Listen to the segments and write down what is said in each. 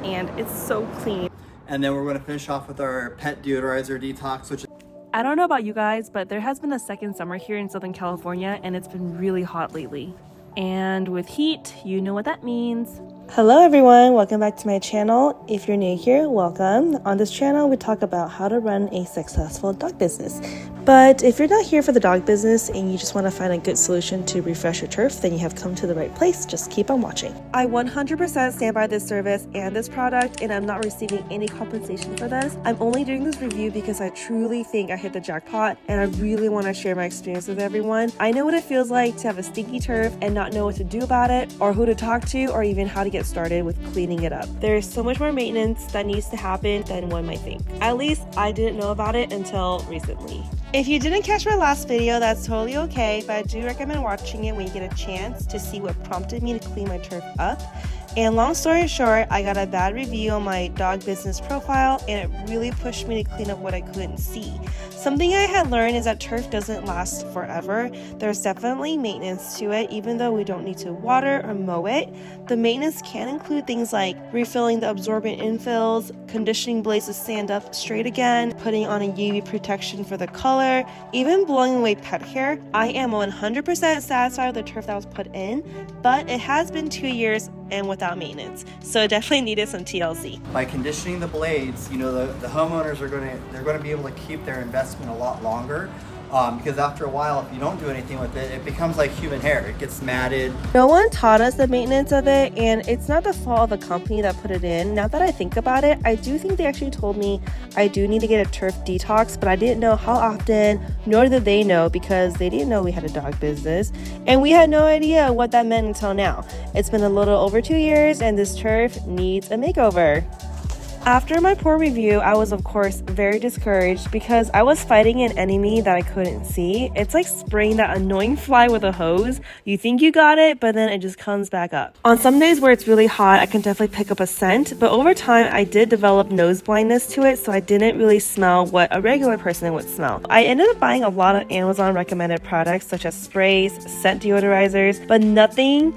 and it's so clean. And then we're going to finish off with our pet deodorizer detox, which I don't know about you guys, but there has been a second summer here in Southern California, and it's been really hot lately. And with heat, you know what that means. Hello everyone, welcome back to my channel. If you're new here, welcome. On this channel, we talk about how to run a successful dog business. But if you're not here for the dog business and you just want to find a good solution to refresh your turf, then you have come to the right place. Just keep on watching. I 100% stand by this service and this product, and I'm not receiving any compensation for this. I'm only doing this review because I truly think I hit the jackpot, and I really want to share my experience with everyone. I know what it feels like to have a stinky turf and not know what to do about it, or who to talk to, or even how to get started with cleaning it up. There's so much more maintenance that needs to happen than one might think. At least I didn't know about it until recently. If you didn't catch my last video, that's totally okay, but I do recommend watching it when you get a chance to see what prompted me to clean my turf up. And long story short, I got a bad review on my dog business profile, and it really pushed me to clean up what I couldn't see. Something I had learned is that turf doesn't last forever. There's definitely maintenance to it, even though we don't need to water or mow it. The maintenance can include things like refilling the absorbent infills, conditioning blades to stand up straight again, putting on a UV protection for the color, even blowing away pet hair. I am 100% satisfied with the turf that was put in, but it has been 2 years and without maintenance, so it definitely needed some TLC. by conditioning the blades, you know, the homeowners are going to be able to keep their investment a lot longer. Because after a while, if you don't do anything with it, it becomes like human hair. It gets matted. No one taught us the maintenance of it, and it's not the fault of the company that put it in. Now that I think about it, I do think they actually told me I do need to get a turf detox, but I didn't know how often, nor did they know, because they didn't know we had a dog business, and we had no idea what that meant until now. It's been a little over 2 years, and this turf needs a makeover. After my poor review, I was of course very discouraged because I was fighting an enemy that I couldn't see. It's like spraying that annoying fly with a hose. You think you got it, but then it just comes back up. On some days where it's really hot, I can definitely pick up a scent, but over time I did develop nose blindness to it, so I didn't really smell what a regular person would smell. I ended up buying a lot of Amazon recommended products such as sprays, scent deodorizers, but nothing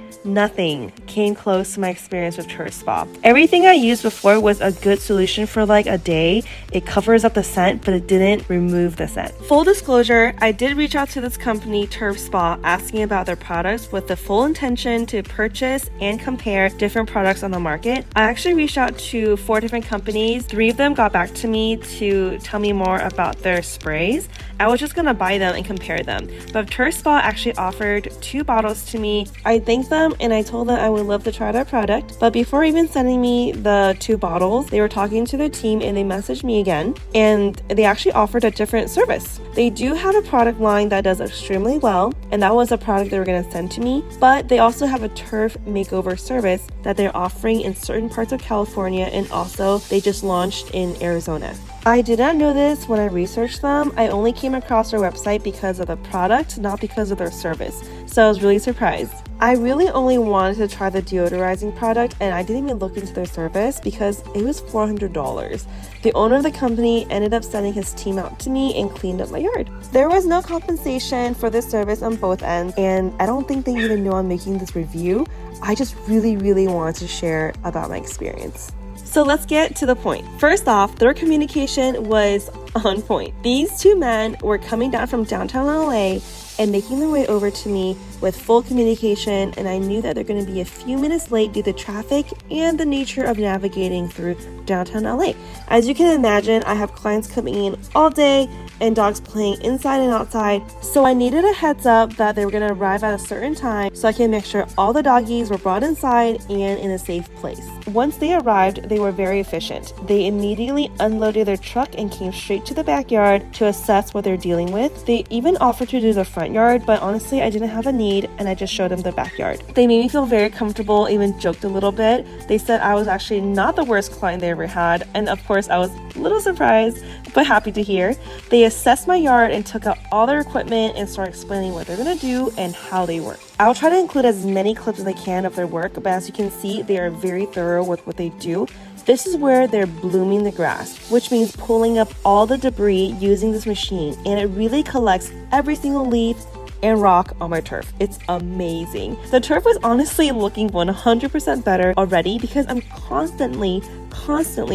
came close to my experience with TurfSpa. Everything I used before was a good solution for like a day. It covers up the scent, but it didn't remove the scent. Full disclosure, I did reach out to this company, TurfSpa, asking about their products with the full intention to purchase and compare different products on the market. I actually reached out to 4 different companies. 3 of them got back to me to tell me more about their sprays. I was just gonna buy them and compare them, but TurfSpa actually offered 2 bottles to me. I thanked them and I told them I would love to try their product, but before even sending me the 2 bottles, they were talking to their team and they messaged me again, and they actually offered a different service. They do have a product line that does extremely well, and that was a product they were going to send to me, but they also have a turf makeover service that they're offering in certain parts of California, and also they just launched in Arizona. I did not know this when I researched them. I only came across their website because of the product, not because of their service. So I was really surprised. I really only wanted to try the deodorizing product, and I didn't even look into their service because it was $400. The owner of the company ended up sending his team out to me and cleaned up my yard. There was no compensation for this service on both ends, and I don't think they even know I'm making this review. I just really wanted to share about my experience. So let's get to the point. First off, their communication was on point. These 2 men were coming down from downtown LA and making their way over to me with full communication, and I knew that they're going to be a few minutes late due to traffic and the nature of navigating through downtown LA. As you can imagine, I have clients coming in all day and dogs playing inside and outside, so I needed a heads up that they were going to arrive at a certain time so I can make sure all the doggies were brought inside and in a safe place. Once they arrived, they were very efficient. They immediately unloaded their truck and came straight to the backyard to assess what they're dealing with. They even offered to do the front yard, but honestly I didn't have a need and I just showed them the backyard. They made me feel very comfortable, even joked a little bit. They said I was actually not the worst client they ever had, and of course I was a little surprised but happy to hear. They assessed my yard and took out all their equipment and started explaining what they're gonna do and how they work. I'll try to include as many clips as I can of their work, but as you can see, they are very thorough with what they do. This is where they're blooming the grass, which means pulling up all the debris using this machine, and it really collects every single leaf, and rock on my turf. It's amazing. The turf was honestly looking 100% better already because I'm constantly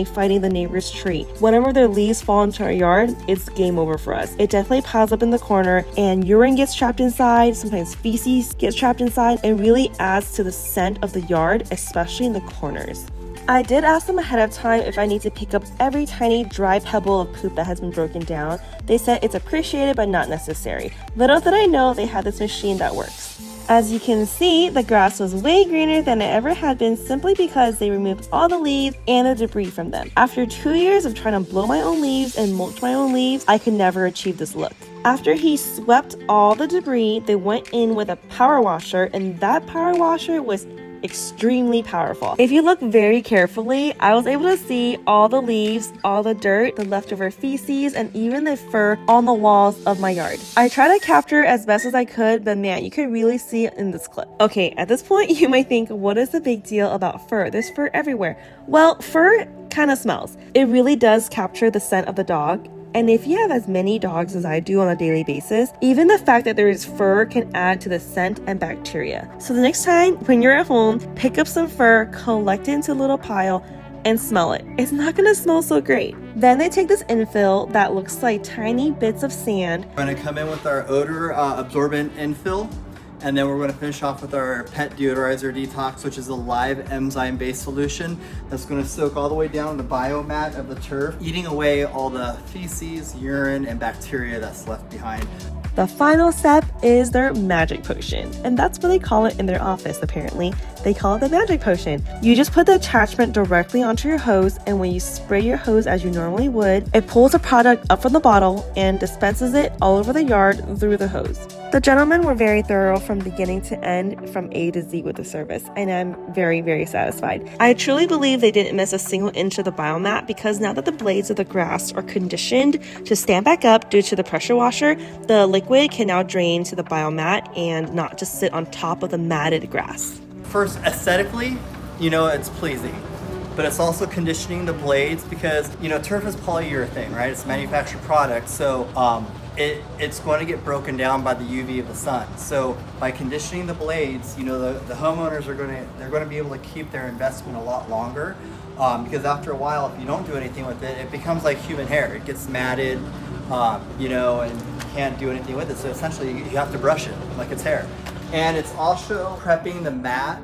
fighting the neighbor's tree. Whenever their leaves fall into our yard, it's game over for us. It definitely piles up in the corner and urine gets trapped inside, sometimes feces gets trapped inside, and really adds to the scent of the yard, especially in the corners. I did ask them ahead of time if I need to pick up every tiny dry pebble of poop that has been broken down. They said it's appreciated but not necessary. Little did I know they had this machine that works. As you can see, the grass was way greener than it ever had been simply because they removed all the leaves and the debris from them. After 2 years of trying to blow my own leaves and mulch my own leaves, I could never achieve this look. After he swept all the debris, they went in with a power washer, and that power washer was extremely powerful. If you look very carefully, I was able to see all the leaves, all the dirt, the leftover feces, and even the fur on the walls of my yard. I tried to capture as best as I could, but man, you could really see it in this clip. Okay, at this point, you might think, what is the big deal about fur? There's fur everywhere. Well, fur kind of smells. It really does capture the scent of the dog. And if you have as many dogs as I do on a daily basis, even the fact that there is fur can add to the scent and bacteria. So the next time when you're at home, pick up some fur, collect it into a little pile, and smell it. It's not gonna smell so great. Then they take this infill that looks like tiny bits of sand. We're gonna come in with our odor absorbent infill, and then we're going to finish off with our pet deodorizer detox, which is a live enzyme based solution that's going to soak all the way down the biomat of the turf, eating away all the feces, urine, and bacteria that's left behind. The final step is their magic potion, and that's what they call it in their office apparently. They call it the magic potion. You just put the attachment directly onto your hose, and when you spray your hose as you normally would, it pulls the product up from the bottle and dispenses it all over the yard through the hose. The gentlemen were very thorough from beginning to end, from A to Z with the service, and I'm very satisfied. I truly believe they didn't miss a single inch of the biomat, because now that the blades of the grass are conditioned to stand back up due to the pressure washer, the liquid can now drain to the biomat and not just sit on top of the matted grass. First, aesthetically, it's pleasing, but it's also conditioning the blades because, turf is polyurethane, right? It's a manufactured product, so it's going to get broken down by the UV of the sun. So by conditioning the blades, the homeowners are going to be able to keep their investment a lot longer, because after a while, if you don't do anything with it, it becomes like human hair. It gets matted, and you can't do anything with it. So essentially, you have to brush it like it's hair. And it's also prepping the mat,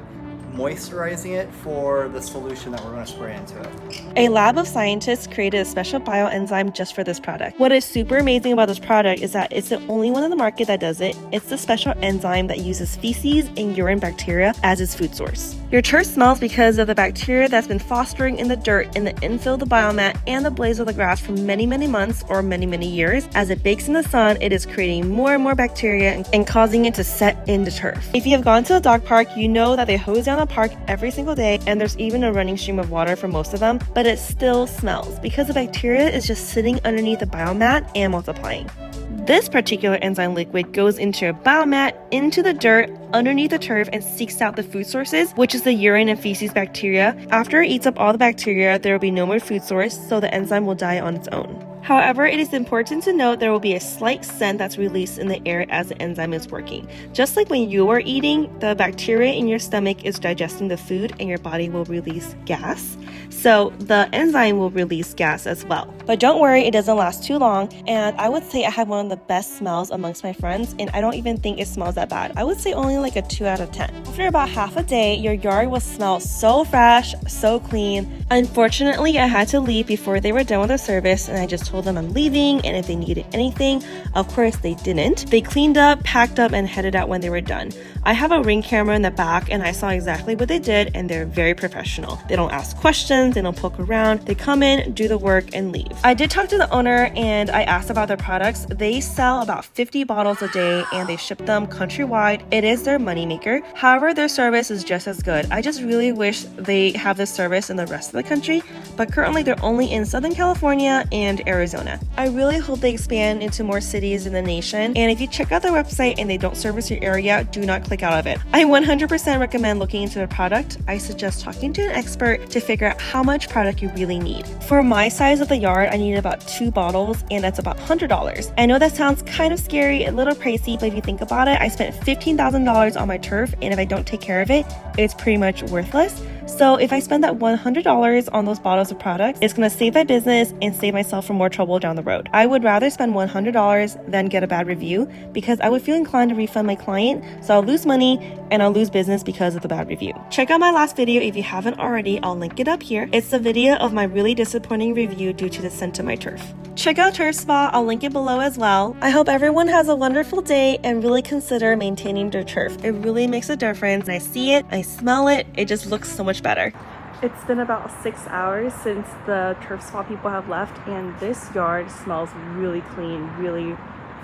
moisturizing it for the solution that we're going to spray into it. A lab of scientists created a special bioenzyme just for this product. What is super amazing about this product is that it's the only one on the market that does it. It's the special enzyme that uses feces and urine bacteria as its food source. Your turf smells because of the bacteria that's been fostering in the dirt, in the infill of the biomat, and the blades of the grass for many months or many years. As it bakes in the sun, it is creating more and more bacteria and causing it to set into turf. If you have gone to a dog park, you know that they hose down a park every single day, and there's even a running stream of water for most of them, but it still smells because the bacteria is just sitting underneath the biomat and multiplying. This particular enzyme liquid goes into your biomat, into the dirt, underneath the turf, and seeks out the food sources, which is the urine and feces bacteria. After it eats up all the bacteria, there will be no more food source, so the enzyme will die on its own. However, it is important to note there will be a slight scent that's released in the air as the enzyme is working. Just like when you are eating, the bacteria in your stomach is digesting the food and your body will release gas. So the enzyme will release gas as well. But don't worry, it doesn't last too long, and I would say I have one of the best smells amongst my friends, and I don't even think it smells that bad. I would say only like a 2 out of 10. After about half a day, your yard will smell so fresh, so clean. Unfortunately, I had to leave before they were done with the service, and I just told them I'm leaving, and if they needed anything. Of course they didn't. They cleaned up, packed up, and headed out when they were done. I have a Ring camera in the back, and I saw exactly what they did, and they're very professional. They don't ask questions, they don't poke around. They come in, do the work, and leave. I did talk to the owner, and I asked about their products. They sell about 50 bottles a day, and they ship them countrywide. It is their moneymaker. However, their service is just as good. I just really wish they have this service in the rest of the country, but currently they're only in Southern California and Arizona. Arizona. I really hope they expand into more cities in the nation, and if you check out their website and they don't service your area, do not click out of it. I 100% recommend looking into the product. I suggest talking to an expert to figure out how much product you really need. For my size of the yard, I need about 2 bottles, and that's about $100. I know that sounds kind of scary, a little pricey, but if you think about it, I spent $15,000 on my turf, and if I don't take care of it, it's pretty much worthless. So if I spend that $100 on those bottles of products, it's going to save my business and save myself from more trouble down the road. I would rather spend $100 than get a bad review, because I would feel inclined to refund my client, so I'll lose money and I'll lose business because of the bad review. Check out my last video if you haven't already. I'll link it up here. It's the video of my really disappointing review due to the scent of my turf. Check out TurfSpa. I'll link it below as well. I hope everyone has a wonderful day and really consider maintaining their turf. It really makes a difference. I see it, I smell it, it just looks so much better. It's been about 6 hours since the TurfSpa people have left, and this yard smells really clean, really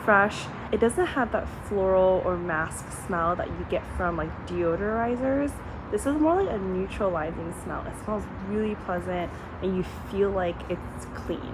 fresh. It doesn't have that floral or mask smell that you get from like deodorizers. This is more like a neutralizing smell. It smells really pleasant and you feel like it's clean.